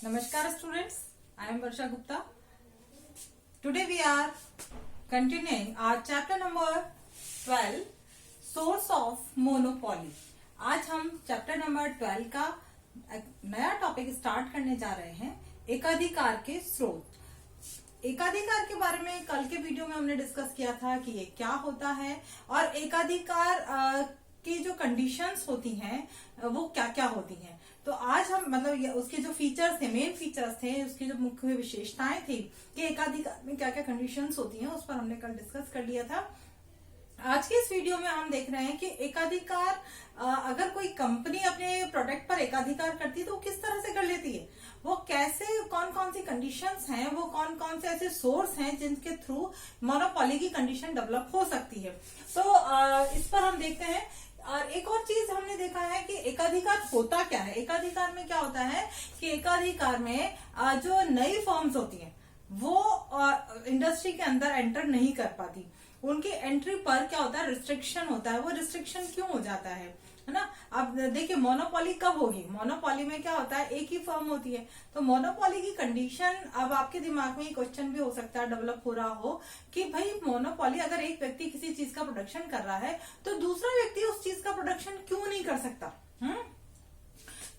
Namaskar students, I am Varsha Gupta. Today we are continuing our chapter number 12, Source of Monopoly. आज हम chapter number 12 का नया topic start करने जा रहे हैं, एकाधिकार के स्रोत। एकाधिकार के बारे में कल के वीडियो में हमने डिस्कस किया था कि ये क्या होता है और एकाधिकार की जो कंडीशंस होती हैं वो क्या क्या होती हैं। तो आज हम मतलब उसके जो फीचर्स थे, मेन फीचर्स थे, उसकी जो मुख्य विशेषताएं थी कि एकाधिकार में क्या क्या कंडीशंस होती हैं, उस पर हमने कल डिस्कस कर लिया था। आज के इस वीडियो में हम देख रहे हैं कि एकाधिकार अगर कोई कंपनी अपने प्रोडक्ट पर एकाधिकार करती है तो वो किस तरह से कर लेती है, वो कैसे, कौन कौन सी कंडीशंस हैं, वो कौन कौन से ऐसे सोर्स हैं जिनके थ्रू मोनोपोली की कंडीशन डेवलप हो सकती है। तो इस पर हम देखते हैं। और एक और चीज हमने देखा है कि एकाधिकार होता क्या है। एकाधिकार में क्या होता है कि एकाधिकार में जो नई फर्म्स होती हैं वो इंडस्ट्री के अंदर एंटर नहीं कर पाती। उनकी एंट्री पर क्या होता है, रिस्ट्रिक्शन होता है। वो रिस्ट्रिक्शन क्यों हो जाता है ना। अब देखिए मोनोपोली कब होगी। मोनोपोली में क्या होता है, एक ही फर्म होती है। तो मोनोपोली की कंडीशन, अब आपके दिमाग में ये क्वेश्चन भी हो सकता है, डेवलप हो रहा हो कि भाई मोनोपोली, अगर एक व्यक्ति किसी चीज का प्रोडक्शन कर रहा है तो दूसरा व्यक्ति उस चीज का प्रोडक्शन क्यों नहीं कर सकता।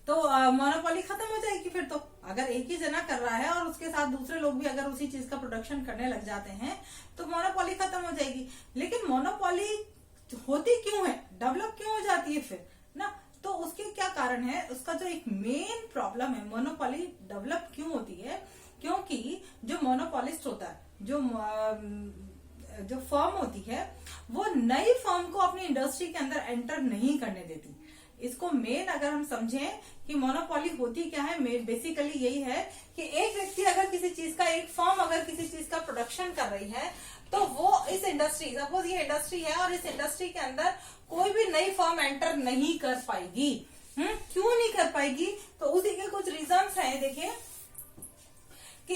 तो मोनोपोली खत्म हो जाएगी फिर। तो अगर एक ही जना कर रहा है और उसके साथ दूसरे लोग भी अगर उसी चीज का प्रोडक्शन करने लग जाते हैं तो मोनोपोली खत्म हो जाएगी। लेकिन मोनोपोली होती क्यों है, डेवलप क्यों हो जाती है फिर ना। तो उसके क्या कारण है, उसका जो एक मेन प्रॉब्लम है, मोनोपोली डेवलप क्यों होती है, क्योंकि जो मोनोपोलिस्ट होता है, जो फर्म होती है, वो नई फर्म को अपनी इंडस्ट्री के अंदर एंटर नहीं करने देती। इसको मेन अगर हम समझें कि मोनोपोली होती क्या है, बेसिकली यही है कि एक व्यक्ति अगर किसी चीज का, एक फर्म अगर किसी चीज का प्रोडक्शन कर रही है तो वो इस इंडस्ट्री, सपोज ये इंडस्ट्री है और इस इंडस्ट्री के अंदर कोई भी नई फर्म एंटर नहीं कर पाएगी। क्यों नहीं कर पाएगी, तो उसी के कुछ रीजंस हैं। देखिए कि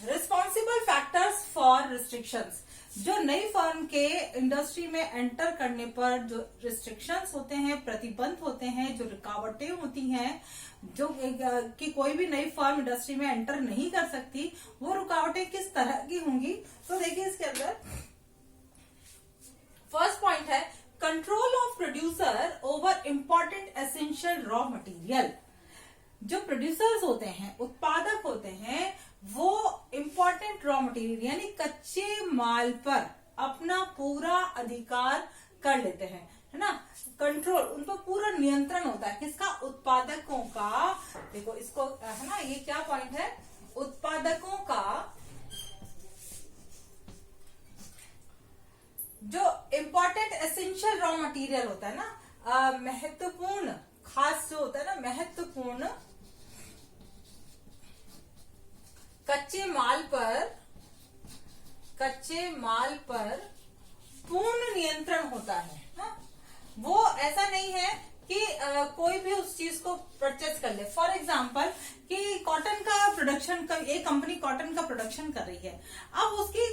रिस्पॉन्सिबल फैक्टर्स फॉर रिस्ट्रिक्शंस, जो नई फर्म के इंडस्ट्री में एंटर करने पर जो रिस्ट्रिक्शंस होते हैं, प्रतिबंध होते हैं, जो रुकावटें होती हैं, जो कि कोई भी नई फर्म इंडस्ट्री में एंटर नहीं कर सकती, वो रुकावटें किस तरह की होंगी। तो देखिए इसके अंदर फर्स्ट पॉइंट है control of producer over important essential raw material. जो प्रोड्यूसर्स होते हैं, उत्पादक होते हैं, वो इंपॉर्टेंट रॉ मटेरियल यानी कच्चे माल पर अपना पूरा अधिकार कर लेते हैं, है ना। कंट्रोल, उन पर पूरा नियंत्रण होता है। किसका, उत्पादकों का। देखो इसको, है ना, ये क्या पॉइंट है, उत्पादकों का जो इंपॉर्टेंट एसेंशियल रॉ मटेरियल होता है ना, महत्वपूर्ण, खास जो होता है ना, महत्वपूर्ण कच्चे माल पर पूर्ण नियंत्रण होता है ना? वो ऐसा नहीं है कि कोई भी उस चीज को परचेज कर ले। फॉर एग्जाम्पल कि कॉटन का प्रोडक्शन, एक कंपनी कॉटन का प्रोडक्शन कर रही है। अब उसकी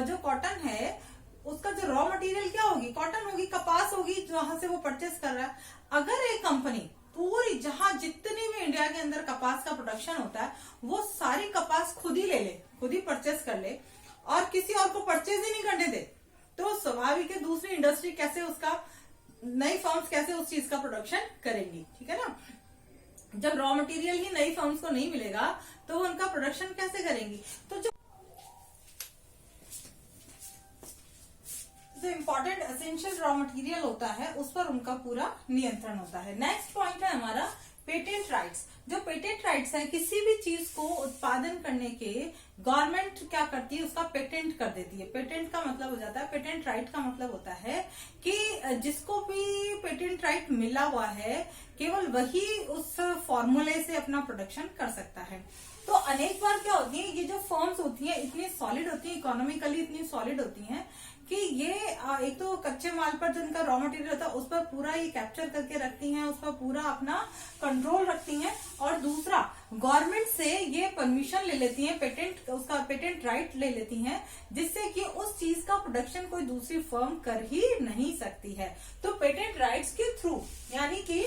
जो कॉटन है उसका जो रॉ मटेरियल क्या होगी, कॉटन होगी, कपास होगी, जहां से वो परचेज कर रहा है। अगर एक कंपनी पूरी, जहां जितनी भी इंडिया के अंदर कपास का प्रोडक्शन होता है, वो सारी कपास खुद ही ले ले, खुद ही परचेज कर ले और किसी और को परचेज ही नहीं करने दे, तो स्वाभाविक है दूसरी इंडस्ट्री कैसे, उसका नई फर्म्स कैसे उस चीज का प्रोडक्शन करेंगी, ठीक है ना। जब रॉ मटेरियल ही नई फर्म्स को नहीं मिलेगा तो वो उनका प्रोडक्शन कैसे करेंगी। तो जो इम्पोर्टेंट एसेंशियल रॉ मटेरियल होता है उस पर उनका पूरा नियंत्रण होता है। नेक्स्ट पॉइंट है हमारा पेटेंट राइट्स। जो पेटेंट राइट्स है, किसी भी चीज को उत्पादन करने के गवर्नमेंट क्या करती है, उसका पेटेंट कर देती है। पेटेंट का मतलब हो जाता है, पेटेंट राइट का मतलब होता है कि जिसको भी पेटेंट राइट मिला हुआ है केवल वही उस फॉर्मूले से अपना प्रोडक्शन कर सकता है। तो अनेक बार क्या होती है, ये जो फर्म्स होती हैं इतनी सॉलिड होती है, इकोनॉमिकली इतनी सॉलिड होती हैं कि ये एक तो कच्चे माल पर जो इनका रॉ मटेरियल होता है उस पर पूरा ये कैप्चर करके रखती हैं, उस पर पूरा अपना कंट्रोल रखती हैं। और दूसरा, गवर्नमेंट से ये परमिशन ले लेती हैं, पेटेंट, उसका पेटेंट राइट ले लेती हैं, जिससे कि उस चीज का प्रोडक्शन कोई दूसरी फर्म कर ही नहीं सकती है। तो पेटेंट राइट्स के थ्रू, यानी कि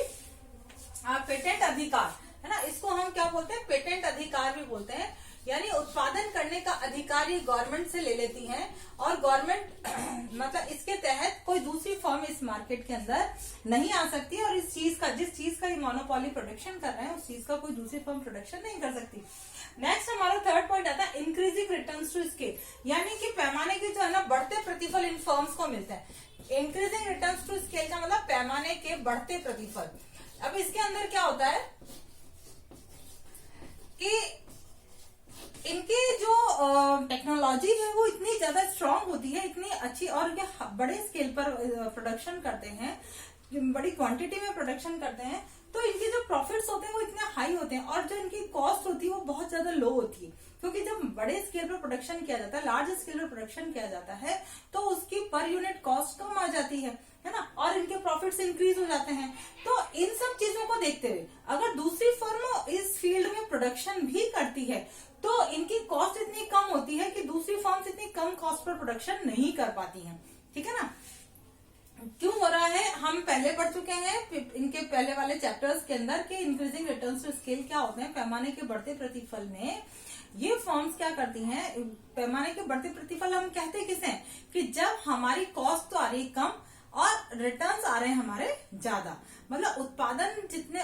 पेटेंट अधिकार, है ना। इसको हम क्या बोलते हैं, पेटेंट अधिकार भी बोलते हैं, यानी उत्पादन करने का अधिकार ये गवर्नमेंट से ले लेती है और गवर्नमेंट मतलब इसके तहत कोई दूसरी फर्म इस मार्केट के अंदर नहीं आ सकती और इस चीज का, जिस चीज का ये मोनोपोली प्रोडक्शन कर रहे हैं उस चीज का कोई दूसरी फर्म प्रोडक्शन नहीं कर सकती। नेक्स्ट हमारा थर्ड पॉइंट आता है इंक्रीजिंग रिटर्न्स टू स्केल, यानी कि पैमाने के जो है ना बढ़ते प्रतिफल इन फर्म्स को मिलते हैं। इंक्रीजिंग रिटर्न्स टू स्केल का मतलब पैमाने के बढ़ते प्रतिफल। अब इसके अंदर क्या होता है कि इनकी जो टेक्नोलॉजी है वो इतनी ज्यादा स्ट्रांग होती है, इतनी अच्छी, और ये बड़े स्केल पर प्रोडक्शन करते हैं, बड़ी क्वांटिटी में प्रोडक्शन करते हैं, तो इनके जो प्रॉफिट्स होते हैं वो इतने हाई होते हैं और जो इनकी कॉस्ट होती है वो बहुत ज्यादा लो होती है, क्योंकि जब बड़े स्केल पर प्रोडक्शन किया जाता है, लार्ज स्केल पर प्रोडक्शन किया जाता है तो उसकी पर यूनिट कॉस्ट कम आ जाती है ना, और इनके प्रॉफिट्स इंक्रीज हो जाते हैं। तो इन सब चीजों को देखते हुए अगर दूसरी फर्म इस फील्ड में प्रोडक्शन भी करती है तो इनकी कॉस्ट इतनी कम होती है कि दूसरी फर्म्स इतनी कम कॉस्ट पर प्रोडक्शन नहीं कर पाती हैं। ठीक है ना। क्यों हो रहा है, हम पहले पढ़ चुके हैं इनके पहले वाले चैप्टर्स के अंदर कि इंक्रीजिंग रिटर्न्स टू स्केल क्या होते हैं। पैमाने के बढ़ते प्रतिफल में ये फर्म्स क्या करती हैं, पैमाने के बढ़ते प्रतिफल हम कहते किसे, कि जब हमारी कॉस्ट तो आ रही कम और रिटर्न्स आ रहे हैं हमारे ज्यादा, मतलब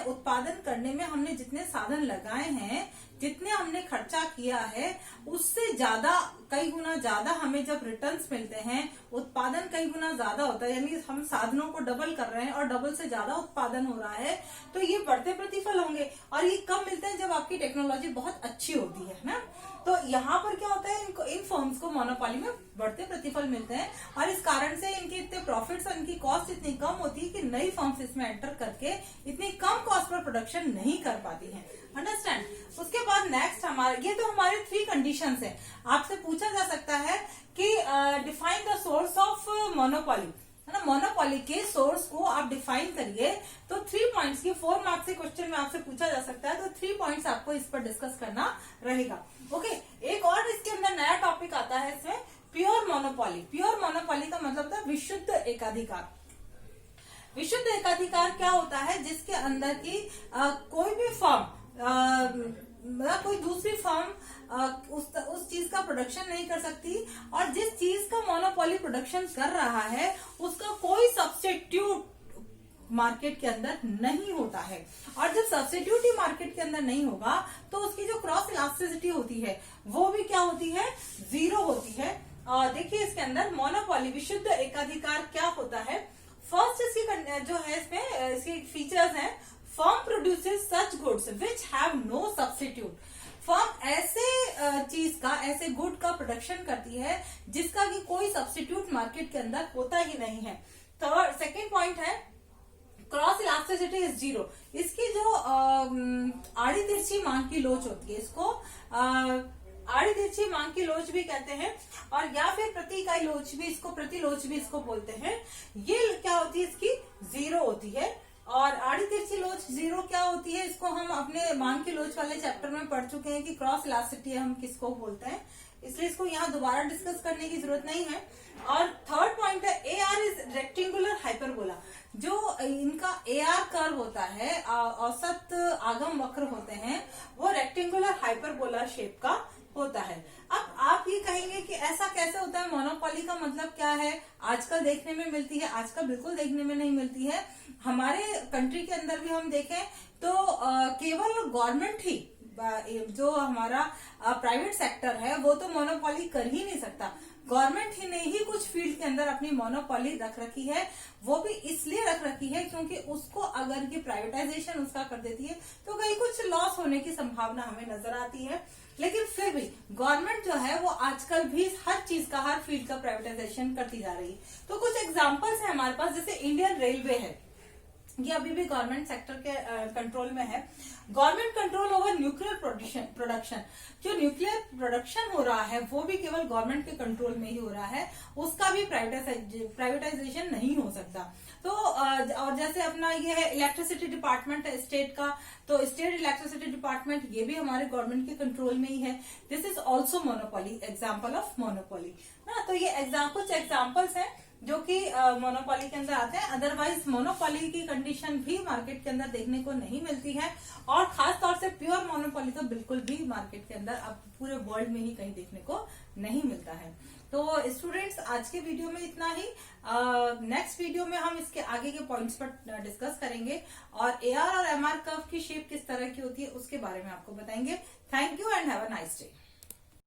उत्पादन करने में हमने जितने साधन लगाए हैं, जितने हमने खर्चा किया है उससे ज्यादा, कई गुना ज्यादा हमें जब रिटर्न्स मिलते हैं, उत्पादन कई गुना ज्यादा होता है, यानी हम साधनों को डबल कर रहे हैं और डबल से ज्यादा उत्पादन हो रहा है, तो ये बढ़ते प्रतिफल होंगे। और ये कब मिलते हैं, जब आपकी टेक्नोलॉजी बहुत अच्छी होती है ना। तो यहाँ पर क्या होता है, इन फर्म्स को मोनोपोली में बढ़ते प्रतिफल मिलते हैं और इस कारण से इनके इतने प्रॉफिट्स और इनकी कॉस्ट इतनी कम होती है कि नई फर्म्स इसमें एंटर करके इतनी कम कॉस्ट पर प्रोडक्शन नहीं कर पाती हैं। अंडरस्टैंड। उसके बाद नेक्स्ट हमारा, ये तो हमारे 3 कंडीशंस हैं। आपसे पूछा जा सकता है कि define the source of monopoly, है ना। मोनोपोली के सोर्स को आप डिफाइन करिए, तो 3 पॉइंट्स की 4 मार्क्स के क्वेश्चन में आपसे पूछा जा सकता है, तो 3 पॉइंट्स आपको इस पर डिस्कस करना रहेगा। ओके। एक और इसके अंदर नया टॉपिक आता है इसमें, प्योर मोनोपोली। प्योर मोनोपोली का मतलब था विशुद्ध एकाधिकार। विशुद्ध एकाधिकार क्या होता है, जिसके अंदर की कोई भी फर्म, मतलब कोई दूसरी फर्म उस चीज का प्रोडक्शन नहीं कर सकती और जिस चीज का मोनोपोली प्रोडक्शन कर रहा है उसका कोई सब्स्टिट्यूट मार्केट के अंदर नहीं होता है। और जब सब्स्टिट्यूट ही मार्केट के अंदर नहीं होगा तो उसकी जो क्रॉस इलास्टिसिटी होती है वो भी क्या होती है, 0 होती है। देखिए इसके अंदर मोनोपोली, विशुद्ध एकाधिकार क्या होता है। फर्स्ट इसकी जो है इसमें इसके फीचर्स हैं, firm produces such goods which have no substitute. Firm ऐसे चीज का, ऐसे गुड का प्रोडक्शन करती है जिसका कि कोई सब्स्टिट्यूट मार्केट के अंदर होता ही नहीं है। सेकेंड पॉइंट है क्रॉस इलास्टिसिटी इज 0। इसकी जो आड़ी तिरछी मांग की लोच होती है, इसको आड़ी तिरछी मांग की लोच भी कहते हैं, और या फिर प्रति इकाई लोच भी, इसको प्रति लोच भी इसको बोलते हैं। ये क्या होती है, इसकी 0 होती है। और आड़ी तिरछी लोच 0 क्या होती है, इसको हम अपने मांग की लोच वाले चैप्टर में पढ़ चुके हैं कि क्रॉस इलास्टिसिटी हम किसको बोलते हैं, इसलिए इसको यहाँ दोबारा डिस्कस करने की जरूरत नहीं है। और थर्ड पॉइंट है AR इज रेक्टेंगुलर हाइपरबोला। जो इनका AR कर्व होता है, औसत आगम वक्र होते हैं, वो रेक्टेंगुलर हाइपरबोला शेप का होता है। अब आप ये कहेंगे कि ऐसा कैसे होता है, मोनोपोली का मतलब क्या है। आजकल देखने में मिलती है, आजकल बिल्कुल देखने में नहीं मिलती है। हमारे कंट्री के अंदर भी हम देखें तो केवल गवर्नमेंट ही, जो हमारा प्राइवेट सेक्टर है वो तो मोनोपोली कर ही नहीं सकता। गवर्नमेंट ही ने ही कुछ फील्ड के अंदर अपनी मोनोपोली रख रखी है, वो भी इसलिए रख रखी है क्योंकि उसको अगर की प्राइवेटाइजेशन उसका कर देती है तो कहीं कुछ लॉस होने की संभावना हमें नजर आती है। लेकिन फिर भी गवर्नमेंट जो है वो आजकल भी हर चीज का, हर फील्ड का प्राइवेटाइजेशन करती जा रही है। तो कुछ एग्जांपल्स है हमारे पास, जैसे इंडियन रेलवे है, ये अभी भी गवर्नमेंट सेक्टर के कंट्रोल में है। Government control over nuclear production, जो न्यूक्लियर प्रोडक्शन हो रहा है वो भी केवल गवर्नमेंट के कंट्रोल में ही हो रहा है, उसका भी प्राइवेटाइजेशन नहीं हो सकता। तो और जैसे अपना ये है इलेक्ट्रिसिटी डिपार्टमेंट है स्टेट का, तो स्टेट इलेक्ट्रिसिटी डिपार्टमेंट ये भी हमारे गवर्नमेंट के कंट्रोल में ही है। This is also monopoly, example of monopoly ना। तो ये कुछ एग्जाम्पल्स हैं जो कि मोनोपोली के अंदर आते हैं। अदरवाइज मोनोपोली की कंडीशन भी मार्केट के अंदर देखने को नहीं मिलती है, और खास तौर से प्योर मोनोपोली तो बिल्कुल भी मार्केट के अंदर अब पूरे वर्ल्ड में ही कहीं देखने को नहीं मिलता है। तो स्टूडेंट्स, आज के वीडियो में इतना ही। नेक्स्ट वीडियो में हम इसके आगे के पॉइंट्स पर डिस्कस करेंगे, और एआर और एमआर कर्व की शेप किस तरह की होती है उसके बारे में आपको बताएंगे। Thank you and have a nice day.